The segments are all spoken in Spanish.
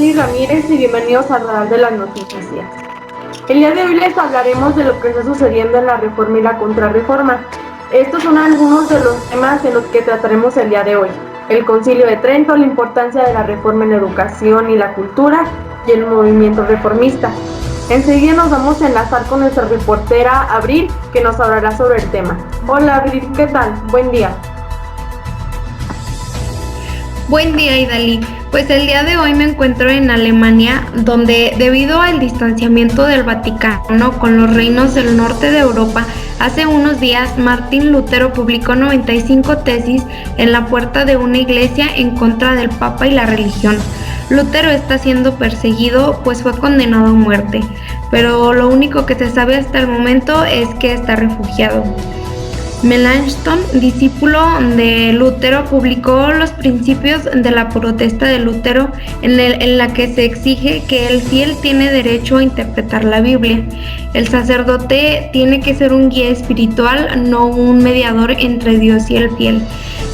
Dani Ramírez y bienvenidos al Radar de las Noticias. El día de hoy les hablaremos de lo que está sucediendo en la Reforma y la Contrarreforma. Estos son algunos de los temas en los que trataremos el día de hoy. El Concilio de Trento, la importancia de la reforma en la educación y la cultura y el movimiento reformista. Enseguida nos vamos a enlazar con nuestra reportera Abril, que nos hablará sobre el tema. Hola Abril, ¿qué tal? Buen día. Buen día, Idalí. Pues el día de hoy me encuentro en Alemania, donde debido al distanciamiento del Vaticano con los reinos del norte de Europa, hace unos días Martín Lutero publicó 95 tesis en la puerta de una iglesia en contra del Papa y la religión. Lutero está siendo perseguido, pues fue condenado a muerte, pero lo único que se sabe hasta el momento es que está refugiado. Melanchthon, discípulo de Lutero, publicó los principios de la protesta de Lutero en la que se exige que el fiel tiene derecho a interpretar la Biblia. El sacerdote tiene que ser un guía espiritual, no un mediador entre Dios y el fiel.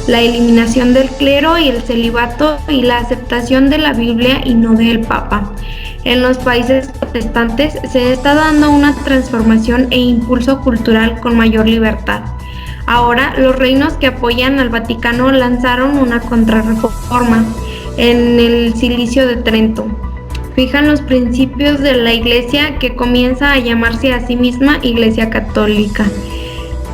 La eliminación del clero y el celibato y la aceptación de la Biblia y no del Papa. En los países protestantes se está dando una transformación e impulso cultural con mayor libertad. Ahora, los reinos que apoyan al Vaticano lanzaron una contrarreforma en el Silicio de Trento. Fijan los principios de la Iglesia, que comienza a llamarse a sí misma Iglesia Católica.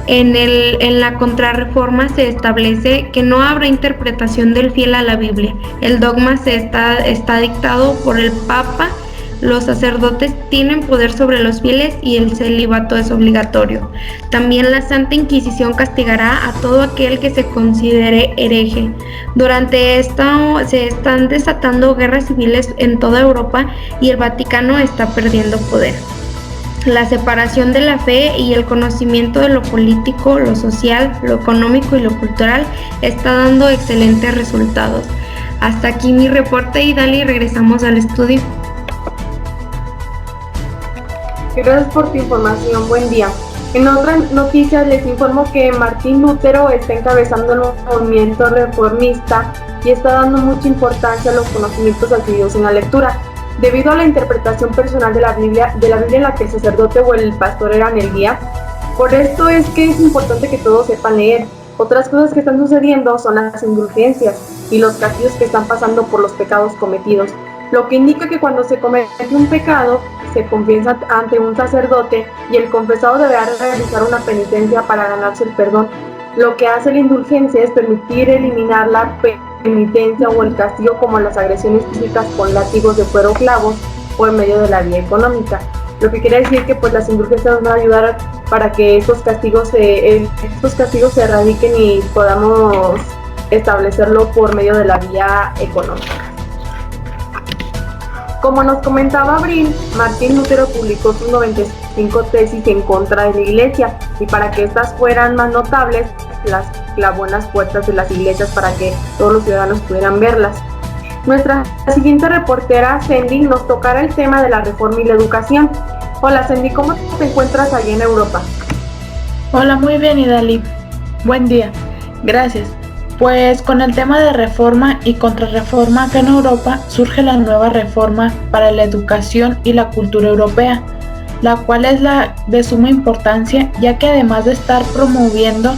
En la contrarreforma se establece que no habrá interpretación del fiel a la Biblia. El dogma está dictado por el Papa. Los sacerdotes tienen poder sobre los fieles y el celibato es obligatorio. También la Santa Inquisición castigará a todo aquel que se considere hereje. Durante esto se están desatando guerras civiles en toda Europa y el Vaticano está perdiendo poder. La separación de la fe y el conocimiento de lo político, lo social, lo económico y lo cultural está dando excelentes resultados. Hasta aquí mi reporte, Idalí, regresamos al estudio. Gracias por tu información, buen día. En otras noticias les informo que Martín Lutero está encabezando el movimiento reformista y está dando mucha importancia a los conocimientos adquiridos en la lectura. Debido a la interpretación personal de la Biblia en la que el sacerdote o el pastor eran el guía, por esto es que es importante que todos sepan leer. Otras cosas que están sucediendo son las indulgencias y los castigos que están pasando por los pecados cometidos, lo que indica que cuando se comete un pecado, se confiesa ante un sacerdote y el confesado deberá realizar una penitencia para ganarse el perdón. Lo que hace la indulgencia es permitir eliminar la penitencia o el castigo, como las agresiones físicas con látigos de cuero o clavos, o en medio de la vía económica. Lo que quiere decir que pues las indulgencias nos van a ayudar para que estos castigos se erradiquen y podamos establecerlo por medio de la vía económica. Como nos comentaba Abril, Martín Lutero publicó sus 95 tesis en contra de la Iglesia, y para que estas fueran más notables, las clavó en las puertas de las iglesias para que todos los ciudadanos pudieran verlas. Nuestra siguiente reportera, Sandy, nos tocará el tema de la reforma y la educación. Hola Sandy, ¿cómo te encuentras allí en Europa? Hola, muy bien, Idalí. Buen día. Gracias. Pues con el tema de reforma y contrarreforma acá en Europa surge la nueva reforma para la educación y la cultura europea, la cual es de suma importancia, ya que además de estar promoviendo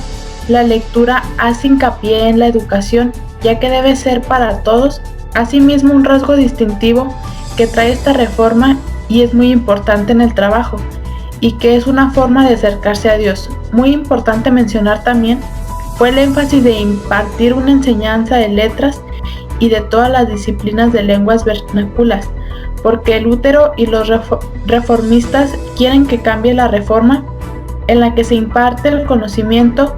la lectura, hace hincapié en la educación, ya que debe ser para todos. Asimismo, un rasgo distintivo que trae esta reforma y es muy importante en el trabajo, y que es una forma de acercarse a Dios. Muy importante mencionar también fue el énfasis de impartir una enseñanza de letras y de todas las disciplinas de lenguas vernáculas, porque Lutero y los reformistas quieren que cambie la reforma en la que se imparte el conocimiento,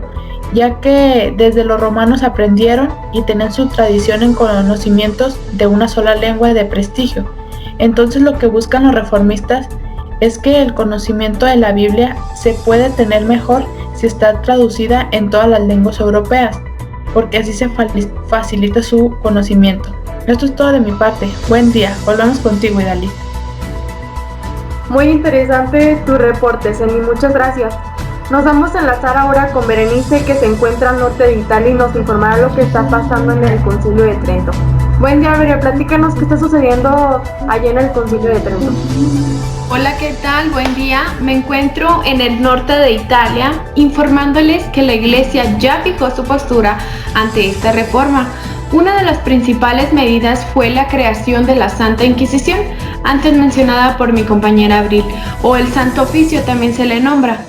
ya que desde los romanos aprendieron y tenían su tradición en conocimientos de una sola lengua de prestigio. Entonces lo que buscan los reformistas es que el conocimiento de la Biblia se puede tener mejor si está traducida en todas las lenguas europeas, porque así se facilita su conocimiento. Esto es todo de mi parte. Buen día. Volvemos contigo, Idalí. Muy interesante tu reporte, Seni. Muchas gracias. Nos vamos a enlazar ahora con Berenice, que se encuentra al norte de Italia y nos informará lo que está pasando en el Concilio de Trento. Buen día, María, platícanos qué está sucediendo allá en el Concilio de Trento. Hola, ¿qué tal? Buen día. Me encuentro en el norte de Italia informándoles que la Iglesia ya fijó su postura ante esta reforma. Una de las principales medidas fue la creación de la Santa Inquisición, antes mencionada por mi compañera Abril, o el Santo Oficio también se le nombra.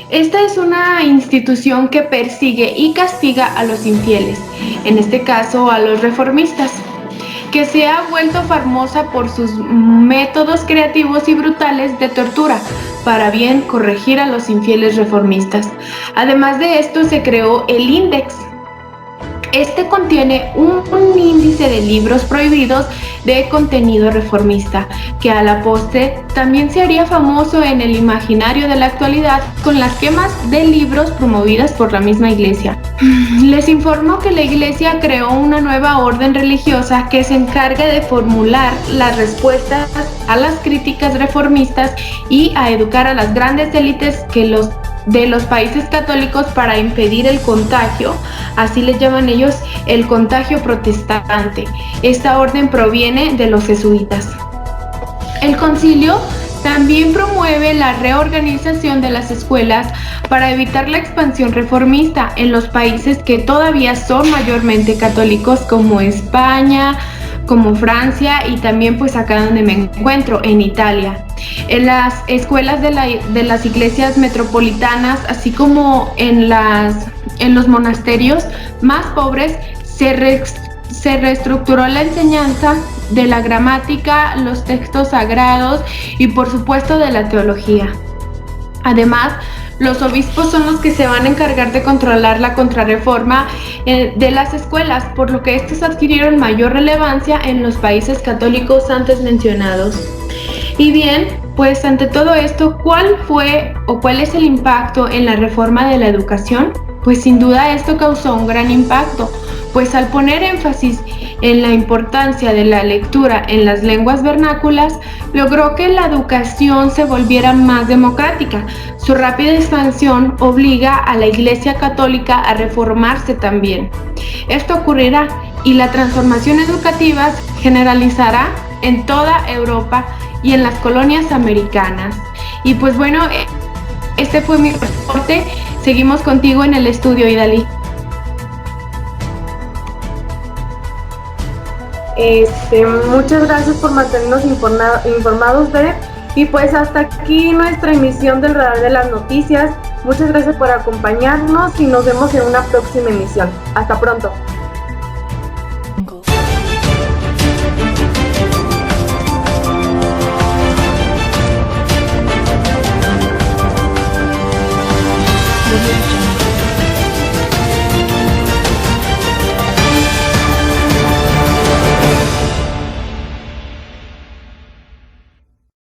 Esta es una institución que persigue y castiga a los infieles, en este caso a los reformistas, que se ha vuelto famosa por sus métodos creativos y brutales de tortura, para bien corregir a los infieles reformistas. Además de esto, se creó el Index. Este contiene un índice de libros prohibidos de contenido reformista, que a la postre también se haría famoso en el imaginario de la actualidad con las quemas de libros promovidas por la misma Iglesia. Les informo que la Iglesia creó una nueva orden religiosa que se encarga de formular las respuestas a las críticas reformistas y a educar a las grandes élites de los países católicos para impedir el contagio, así le llaman ellos el contagio protestante. Esta orden proviene de los jesuitas. El concilio también promueve la reorganización de las escuelas para evitar la expansión reformista en los países que todavía son mayormente católicos, como España, como Francia y también pues acá donde me encuentro, en Italia. En las escuelas de las iglesias metropolitanas, así como en los monasterios más pobres, se reestructuró la enseñanza de la gramática, los textos sagrados y por supuesto de la teología. Además, los obispos son los que se van a encargar de controlar la contrarreforma de las escuelas, por lo que estos adquirieron mayor relevancia en los países católicos antes mencionados. Y bien, pues ante todo esto, ¿cuál fue o cuál es el impacto en la reforma de la educación? Pues sin duda esto causó un gran impacto, pues al poner énfasis en la importancia de la lectura en las lenguas vernáculas, logró que la educación se volviera más democrática. Su rápida expansión obliga a la Iglesia Católica a reformarse también. Esto ocurrirá y la transformación educativa se generalizará en toda Europa y en las colonias americanas. Y pues bueno, este fue mi reporte. Seguimos contigo en el estudio, Idalí. Muchas gracias por mantenernos informados, Bere. Y pues hasta aquí nuestra emisión del Radar de las Noticias. Muchas gracias por acompañarnos y nos vemos en una próxima emisión. Hasta pronto.